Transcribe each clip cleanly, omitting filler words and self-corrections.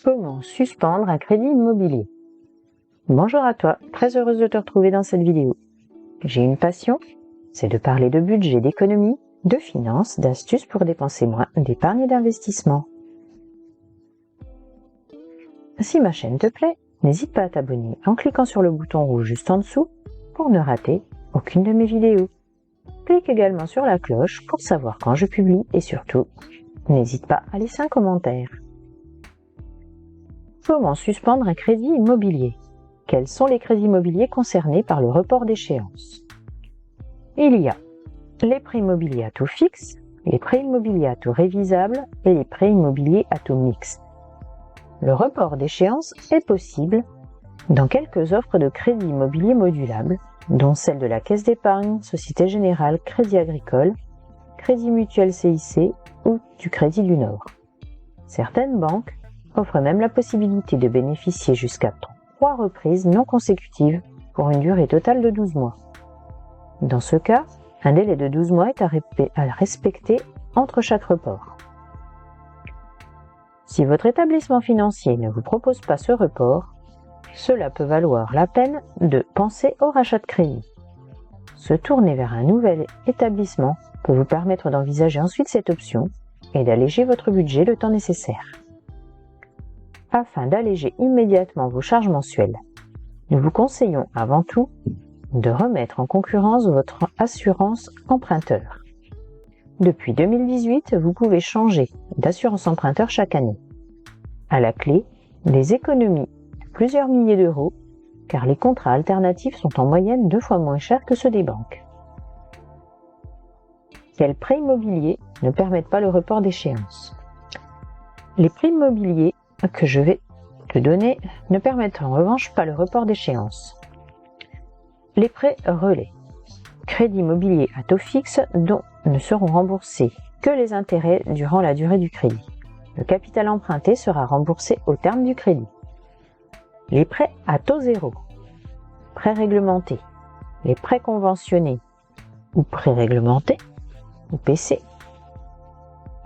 Comment suspendre un crédit immobilier? Bonjour à toi, très heureuse de te retrouver dans cette vidéo. J'ai une passion, c'est de parler de budget, d'économie, de finances, d'astuces pour dépenser moins, d'épargne et d'investissement. Si ma chaîne te plaît, n'hésite pas à t'abonner en cliquant sur le bouton rouge juste en dessous pour ne rater aucune de mes vidéos. Clique également sur la cloche pour savoir quand je publie et surtout, n'hésite pas à laisser un commentaire. Comment suspendre un crédit immobilier? Quels sont les crédits immobiliers concernés par le report d'échéance? Il y a les prêts immobiliers à taux fixe, les prêts immobiliers à taux révisable et les prêts immobiliers à taux mixte. Le report d'échéance est possible dans quelques offres de crédit immobilier modulable, dont celle de la Caisse d'épargne, Société Générale, Crédit Agricole, Crédit Mutuel CIC ou du Crédit du Nord. Certaines banques offrent même la possibilité de bénéficier jusqu'à 3 reprises non consécutives pour une durée totale de 12 mois. Dans ce cas, un délai de 12 mois est à respecter entre chaque report. Si votre établissement financier ne vous propose pas ce report, cela peut valoir la peine de penser au rachat de crédit. Se tourner vers un nouvel établissement peut vous permettre d'envisager ensuite cette option et d'alléger votre budget le temps nécessaire. Afin d'alléger immédiatement vos charges mensuelles, nous vous conseillons avant tout de remettre en concurrence votre assurance emprunteur. Depuis 2018, vous pouvez changer d'assurance emprunteur chaque année. À la clé, des économies de plusieurs milliers d'euros, car les contrats alternatifs sont en moyenne 2 fois moins chers que ceux des banques. Quels prêts immobiliers ne permettent pas le report d'échéance? Les prêts immobiliers que je vais te donner ne permettent en revanche pas le report d'échéance. Les prêts relais, crédits immobiliers à taux fixe dont ne seront remboursés que les intérêts durant la durée du crédit. Le capital emprunté sera remboursé au terme du crédit. Les prêts à taux zéro, prêts réglementés, les prêts conventionnés ou prêts réglementés ou PC,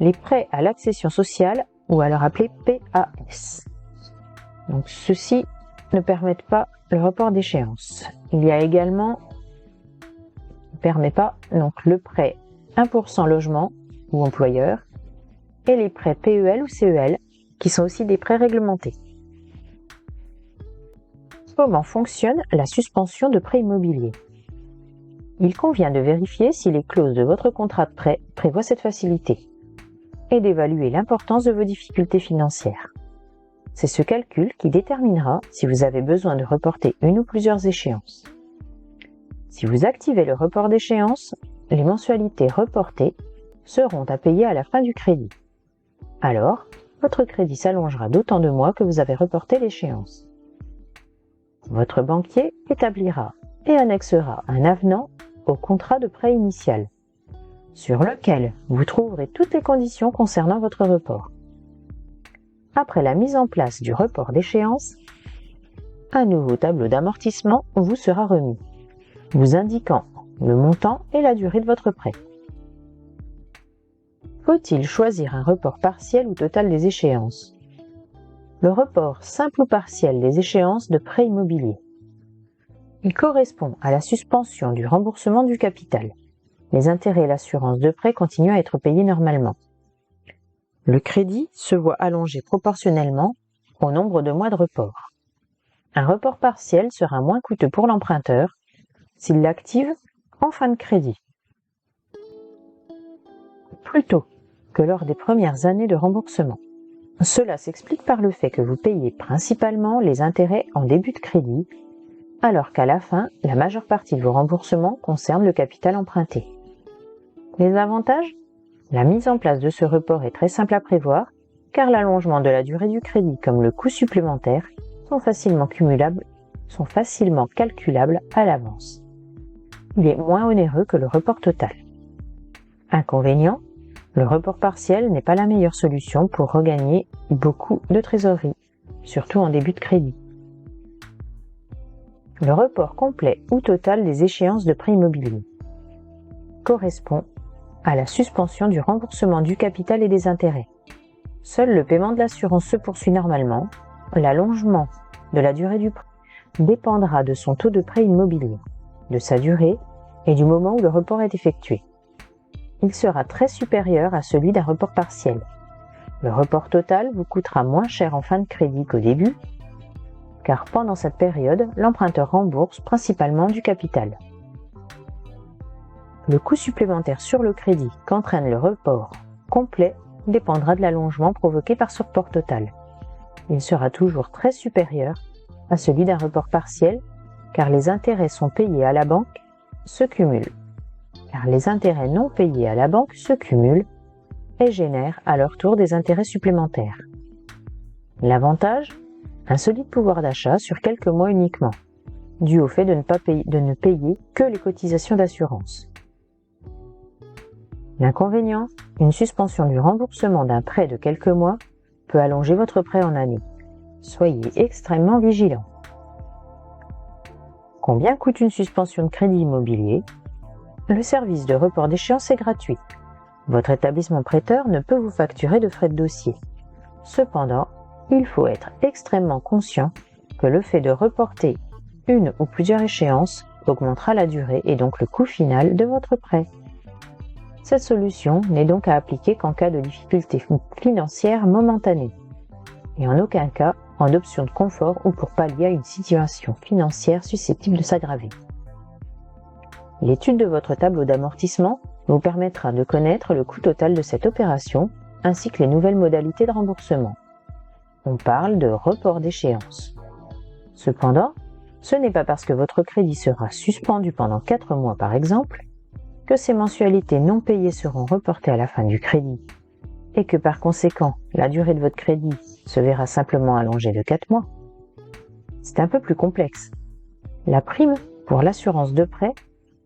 les prêts à l'accession sociale ou alors appelés PAS. Donc ceux-ci ne permettent pas le report d'échéance. Il y a également ne permet pas donc le prêt 1% logement ou employeur et les prêts PEL ou CEL qui sont aussi des prêts réglementés. Comment fonctionne la suspension de prêt immobilier? Il convient de vérifier si les clauses de votre contrat de prêt prévoient cette facilité et d'évaluer l'importance de vos difficultés financières. C'est ce calcul qui déterminera si vous avez besoin de reporter une ou plusieurs échéances. Si vous activez le report d'échéance, les mensualités reportées seront à payer à la fin du crédit. Alors, votre crédit s'allongera d'autant de mois que vous avez reporté l'échéance. Votre banquier établira et annexera un avenant au contrat de prêt initial, sur lequel vous trouverez toutes les conditions concernant votre report. Après la mise en place du report d'échéance, un nouveau tableau d'amortissement vous sera remis, vous indiquant le montant et la durée de votre prêt. Faut-il choisir un report partiel ou total des échéances? Le report simple ou partiel des échéances de prêt immobilier. Il correspond à la suspension du remboursement du capital. Les intérêts et l'assurance de prêt continuent à être payés normalement. Le crédit se voit allongé proportionnellement au nombre de mois de report. Un report partiel sera moins coûteux pour l'emprunteur s'il l'active en fin de crédit, plutôt que lors des premières années de remboursement. Cela s'explique par le fait que vous payez principalement les intérêts en début de crédit, alors qu'à la fin, la majeure partie de vos remboursements concerne le capital emprunté. Les avantages? La mise en place de ce report est très simple à prévoir, car l'allongement de la durée du crédit comme le coût supplémentaire sont facilement calculables à l'avance. Il est moins onéreux que le report total. Inconvénient? Le report partiel n'est pas la meilleure solution pour regagner beaucoup de trésorerie, surtout en début de crédit. Le report complet ou total des échéances de prêt immobilier correspond à la suspension du remboursement du capital et des intérêts. Seul le paiement de l'assurance se poursuit normalement. L'allongement de la durée du prêt dépendra de son taux de prêt immobilier, de sa durée et du moment où le report est effectué. Il sera très supérieur à celui d'un report partiel. Le report total vous coûtera moins cher en fin de crédit qu'au début, car pendant cette période, l'emprunteur rembourse principalement du capital. Le coût supplémentaire sur le crédit qu'entraîne le report complet dépendra de l'allongement provoqué par ce report total. Il sera toujours très supérieur à celui d'un report partiel, car les intérêts sont payés à la banque se cumulent. Car les intérêts non payés à la banque se cumulent et génèrent à leur tour des intérêts supplémentaires. L'avantage, un solide pouvoir d'achat sur quelques mois uniquement, dû au fait de ne payer que les cotisations d'assurance. L'inconvénient, une suspension du remboursement d'un prêt de quelques mois peut allonger votre prêt en année. Soyez extrêmement vigilant. Combien coûte une suspension de crédit immobilier ? Le service de report d'échéance est gratuit. Votre établissement prêteur ne peut vous facturer de frais de dossier. Cependant, il faut être extrêmement conscient que le fait de reporter une ou plusieurs échéances augmentera la durée et donc le coût final de votre prêt. Cette solution n'est donc à appliquer qu'en cas de difficultés financières momentanées et en aucun cas en option de confort ou pour pallier à une situation financière susceptible de s'aggraver. L'étude de votre tableau d'amortissement vous permettra de connaître le coût total de cette opération ainsi que les nouvelles modalités de remboursement. On parle de report d'échéance. Cependant, ce n'est pas parce que votre crédit sera suspendu pendant 4 mois par exemple, que ces mensualités non payées seront reportées à la fin du crédit et que par conséquent, la durée de votre crédit se verra simplement allongée de 4 mois. C'est un peu plus complexe. La prime pour l'assurance de prêt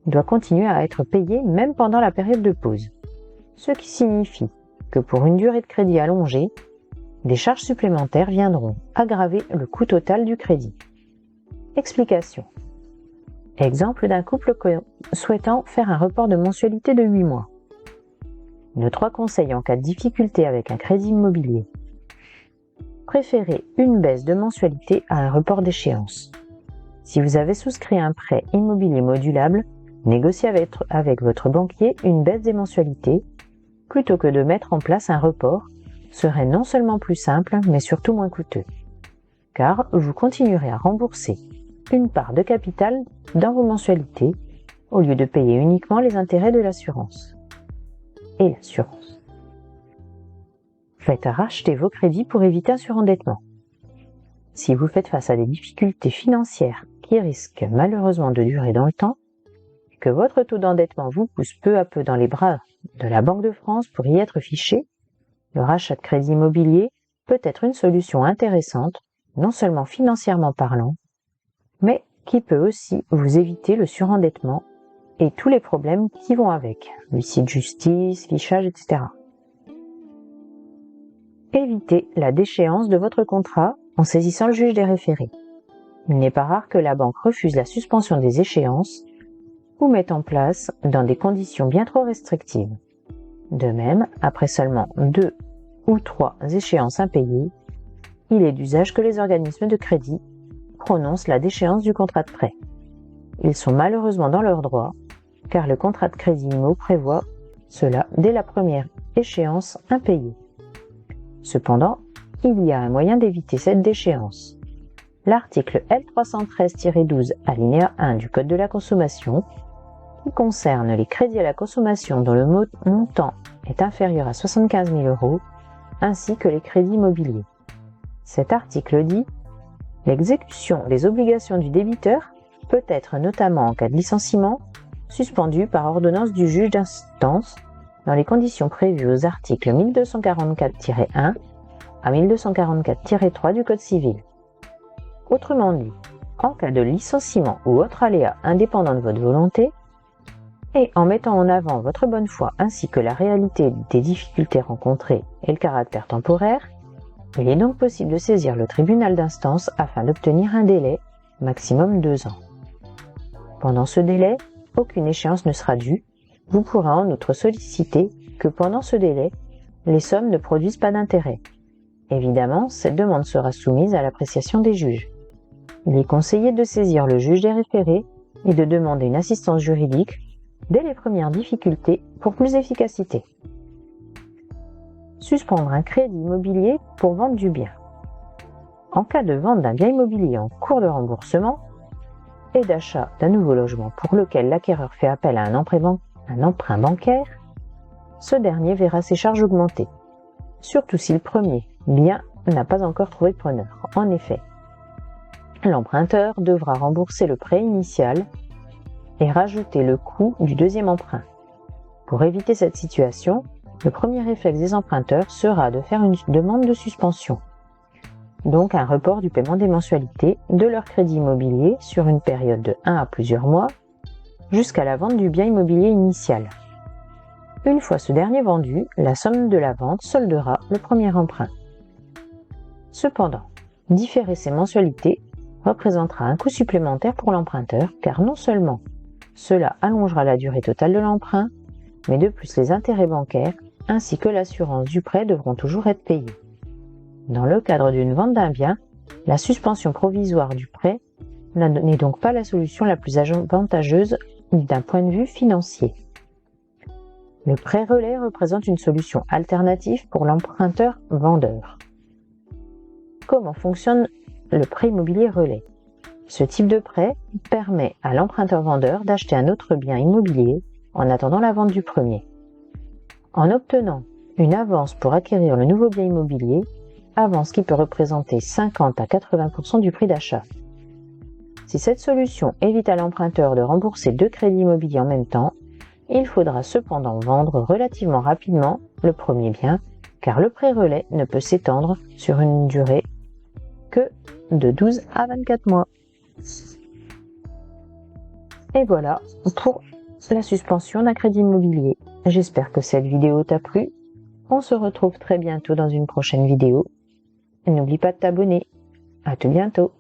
doit continuer à être payée même pendant la période de pause, ce qui signifie que pour une durée de crédit allongée, des charges supplémentaires viendront aggraver le coût total du crédit. Explication. Exemple d'un couple souhaitant faire un report de mensualité de 8 mois. Nos 3 conseils en cas de difficulté avec un crédit immobilier. Préférez une baisse de mensualité à un report d'échéance. Si vous avez souscrit un prêt immobilier modulable, négociez avec votre banquier une baisse des mensualités plutôt que de mettre en place un report serait non seulement plus simple, mais surtout moins coûteux. Car vous continuerez à rembourser une part de capital dans vos mensualités au lieu de payer uniquement les intérêts de l'assurance. Et l'assurance. Faites racheter vos crédits pour éviter un surendettement. Si vous faites face à des difficultés financières qui risquent malheureusement de durer dans le temps, et que votre taux d'endettement vous pousse peu à peu dans les bras de la Banque de France pour y être fiché, le rachat de crédit immobilier peut être une solution intéressante, non seulement financièrement parlant, mais qui peut aussi vous éviter le surendettement et tous les problèmes qui vont avec, huissier de justice, fichage, etc. Évitez la déchéance de votre contrat en saisissant le juge des référés. Il n'est pas rare que la banque refuse la suspension des échéances ou mette en place dans des conditions bien trop restrictives. De même, après seulement 2 ou 3 échéances impayées, il est d'usage que les organismes de crédit prononcent la déchéance du contrat de prêt. Ils sont malheureusement dans leur droit, car le contrat de crédit IMO prévoit cela dès la première échéance impayée. Cependant, il y a un moyen d'éviter cette déchéance. L'article L313-12 alinéa 1 du Code de la consommation, qui concerne les crédits à la consommation dont le montant est inférieur à 75 000 €, ainsi que les crédits immobiliers. Cet article dit « L'exécution des obligations du débiteur peut être, notamment en cas de licenciement, suspendue par ordonnance du juge d'instance dans les conditions prévues aux articles 1244-1 à 1244-3 du Code civil. » Autrement dit, en cas de licenciement ou autre aléa indépendant de votre volonté, et en mettant en avant votre bonne foi ainsi que la réalité des difficultés rencontrées et le caractère temporaire, il est donc possible de saisir le tribunal d'instance afin d'obtenir un délai, maximum 2 ans. Pendant ce délai, aucune échéance ne sera due. Vous pourrez en outre solliciter que pendant ce délai, les sommes ne produisent pas d'intérêt. Évidemment, cette demande sera soumise à l'appréciation des juges. Il est conseillé de saisir le juge des référés et de demander une assistance juridique dès les premières difficultés pour plus d'efficacité. Suspendre un crédit immobilier pour vente du bien. En cas de vente d'un bien immobilier en cours de remboursement et d'achat d'un nouveau logement pour lequel l'acquéreur fait appel à un emprunt bancaire, ce dernier verra ses charges augmenter, surtout si le premier bien n'a pas encore trouvé preneur. En effet, l'emprunteur devra rembourser le prêt initial et rajouter le coût du deuxième emprunt. Pour éviter cette situation, le premier réflexe des emprunteurs sera de faire une demande de suspension, donc un report du paiement des mensualités de leur crédit immobilier sur une période de 1 à plusieurs mois jusqu'à la vente du bien immobilier initial. Une fois ce dernier vendu, la somme de la vente soldera le premier emprunt. Cependant, différer ces mensualités représentera un coût supplémentaire pour l'emprunteur car non seulement cela allongera la durée totale de l'emprunt, mais de plus les intérêts bancaires ainsi que l'assurance du prêt devront toujours être payés. Dans le cadre d'une vente d'un bien, la suspension provisoire du prêt n'est donc pas la solution la plus avantageuse d'un point de vue financier. Le prêt relais représente une solution alternative pour l'emprunteur vendeur. Comment fonctionne le prêt immobilier relais? Ce type de prêt permet à l'emprunteur vendeur d'acheter un autre bien immobilier en attendant la vente du premier. En obtenant une avance pour acquérir le nouveau bien immobilier, avance qui peut représenter 50 à 80% du prix d'achat. Si cette solution évite à l'emprunteur de rembourser 2 crédits immobiliers en même temps, il faudra cependant vendre relativement rapidement le premier bien, car le prêt relais ne peut s'étendre sur une durée que de 12 à 24 mois. Et voilà pour la suspension d'un crédit immobilier. J'espère que cette vidéo t'a plu. On se retrouve très bientôt dans une prochaine vidéo. Et n'oublie pas de t'abonner. À tout bientôt.